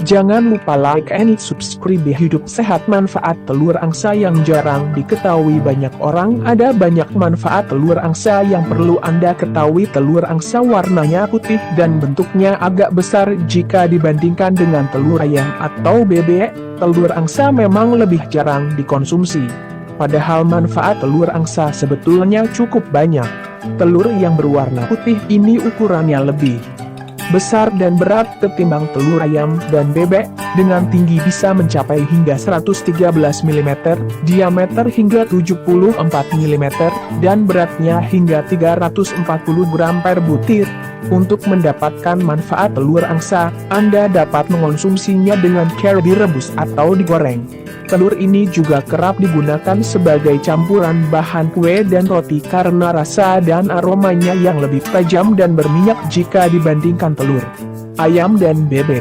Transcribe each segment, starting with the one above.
Jangan lupa like and subscribe Hidup Sehat. Manfaat telur angsa yang jarang diketahui banyak orang. Ada banyak manfaat telur angsa yang perlu Anda ketahui. Telur angsa warnanya putih dan bentuknya agak besar jika dibandingkan dengan telur ayam atau bebek. Telur angsa memang lebih jarang dikonsumsi. Padahal manfaat telur angsa sebetulnya cukup banyak. Telur yang berwarna putih ini ukurannya lebih besar dan berat ketimbang telur ayam dan bebek, dengan tinggi bisa mencapai hingga 113 mm, diameter hingga 74 mm, dan beratnya hingga 340 gram per butir. Untuk mendapatkan manfaat telur angsa, Anda dapat mengonsumsinya dengan cara direbus atau digoreng. Telur ini juga kerap digunakan sebagai campuran bahan kue dan roti karena rasa dan aromanya yang lebih tajam dan berminyak jika dibandingkan telur ayam dan bebek.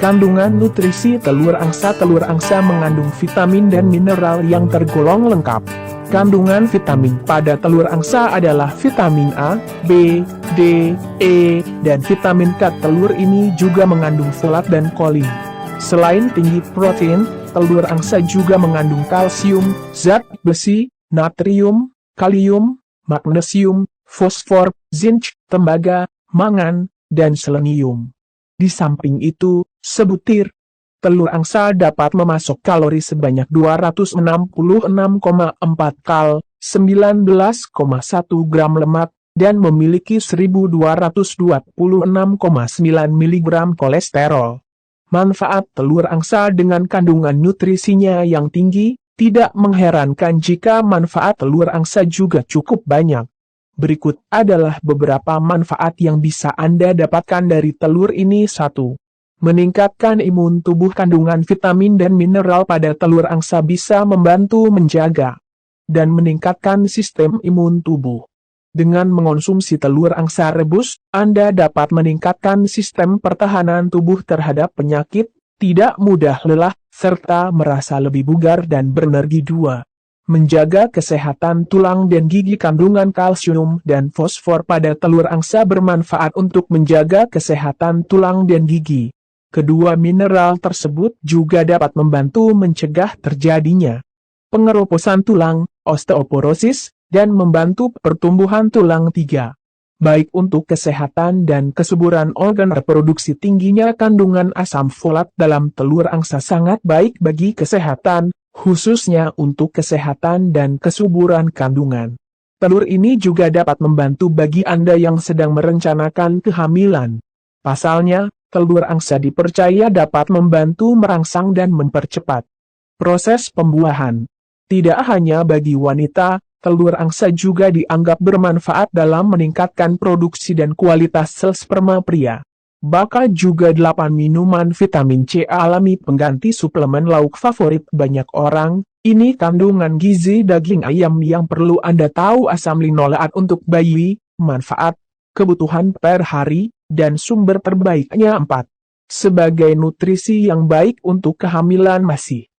Kandungan nutrisi telur angsa. Telur angsa mengandung vitamin dan mineral yang tergolong lengkap. Kandungan vitamin pada telur angsa adalah vitamin A, B, D, E, dan vitamin K. Telur ini juga mengandung folat dan kolin. Selain tinggi protein, telur angsa juga mengandung kalsium, zat besi, natrium, kalium, magnesium, fosfor, zinc, tembaga, mangan, dan selenium. Di samping itu, sebutir telur angsa dapat memasok kalori sebanyak 266,4 kal, 19,1 gram lemak, dan memiliki 1226,9 mg kolesterol. Manfaat telur angsa dengan kandungan nutrisinya yang tinggi, tidak mengherankan jika manfaat telur angsa juga cukup banyak. Berikut adalah beberapa manfaat yang bisa Anda dapatkan dari telur ini. 1. Meningkatkan imun tubuh. Kandungan vitamin dan mineral pada telur angsa bisa membantu menjaga dan meningkatkan sistem imun tubuh. Dengan mengonsumsi telur angsa rebus, Anda dapat meningkatkan sistem pertahanan tubuh terhadap penyakit, tidak mudah lelah, serta merasa lebih bugar dan berenergi. 2. Menjaga kesehatan tulang dan gigi. Kandungan kalsium dan fosfor pada telur angsa bermanfaat untuk menjaga kesehatan tulang dan gigi. Kedua mineral tersebut juga dapat membantu mencegah terjadinya pengeroposan tulang, osteoporosis, dan membantu pertumbuhan tulang. 3. Baik untuk kesehatan dan kesuburan organ reproduksi. Tingginya kandungan asam folat dalam telur angsa sangat baik bagi kesehatan, khususnya untuk kesehatan dan kesuburan kandungan. Telur ini juga dapat membantu bagi Anda yang sedang merencanakan kehamilan. Pasalnya, telur angsa dipercaya dapat membantu merangsang dan mempercepat proses pembuahan. Tidak hanya bagi wanita, telur angsa juga dianggap bermanfaat dalam meningkatkan produksi dan kualitas sel sperma pria. Bakal juga 8 minuman vitamin C alami pengganti suplemen lauk favorit banyak orang. Ini kandungan gizi daging ayam yang perlu Anda tahu. Asam linoleat untuk bayi, manfaat, kebutuhan per hari, dan sumber terbaiknya. 4. Sebagai nutrisi yang baik untuk kehamilan. Masih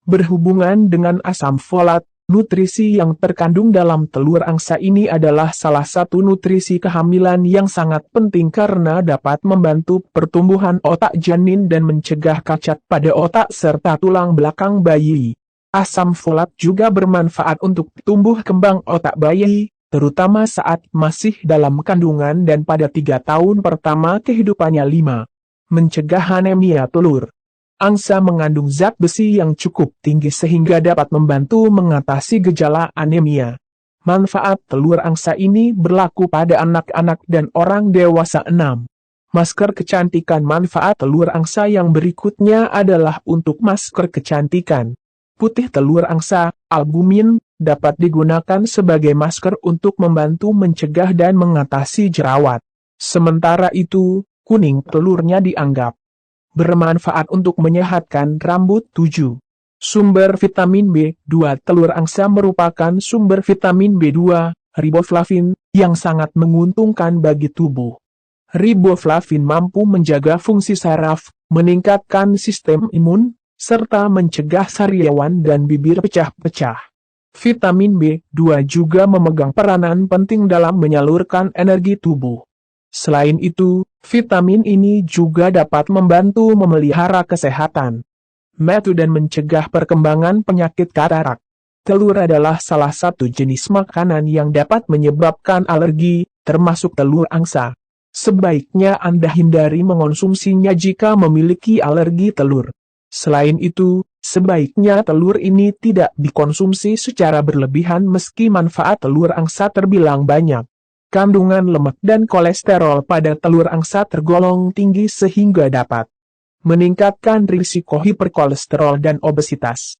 berhubungan dengan asam folat, nutrisi yang terkandung dalam telur angsa ini adalah salah satu nutrisi kehamilan yang sangat penting karena dapat membantu pertumbuhan otak janin dan mencegah cacat pada otak serta tulang belakang bayi. Asam folat juga bermanfaat untuk tumbuh kembang otak bayi, terutama saat masih dalam kandungan dan pada 3 tahun pertama kehidupannya. 5. Mencegah anemia. Telur angsa mengandung zat besi yang cukup tinggi sehingga dapat membantu mengatasi gejala anemia. Manfaat telur angsa ini berlaku pada anak-anak dan orang dewasa. 6. Masker kecantikan. Manfaat telur angsa yang berikutnya adalah untuk masker kecantikan. Putih telur angsa, albumin, dapat digunakan sebagai masker untuk membantu mencegah dan mengatasi jerawat. Sementara itu, kuning telurnya dianggap bermanfaat untuk menyehatkan rambut. 7. Sumber vitamin B2. Telur angsa merupakan sumber vitamin B2, riboflavin, yang sangat menguntungkan bagi tubuh. Riboflavin mampu menjaga fungsi saraf, meningkatkan sistem imun, serta mencegah sariawan dan bibir pecah-pecah. Vitamin B2 juga memegang peranan penting dalam menyalurkan energi tubuh. Selain itu, Vitamin ini juga dapat membantu memelihara kesehatan mata dan mencegah perkembangan penyakit katarak. Telur adalah salah satu jenis makanan yang dapat menyebabkan alergi, termasuk telur angsa. Sebaiknya Anda hindari mengonsumsinya jika memiliki alergi telur. Selain itu, sebaiknya telur ini tidak dikonsumsi secara berlebihan meski manfaat telur angsa terbilang banyak. Kandungan lemak dan kolesterol pada telur angsa tergolong tinggi sehingga dapat meningkatkan risiko hiperkolesterol dan obesitas.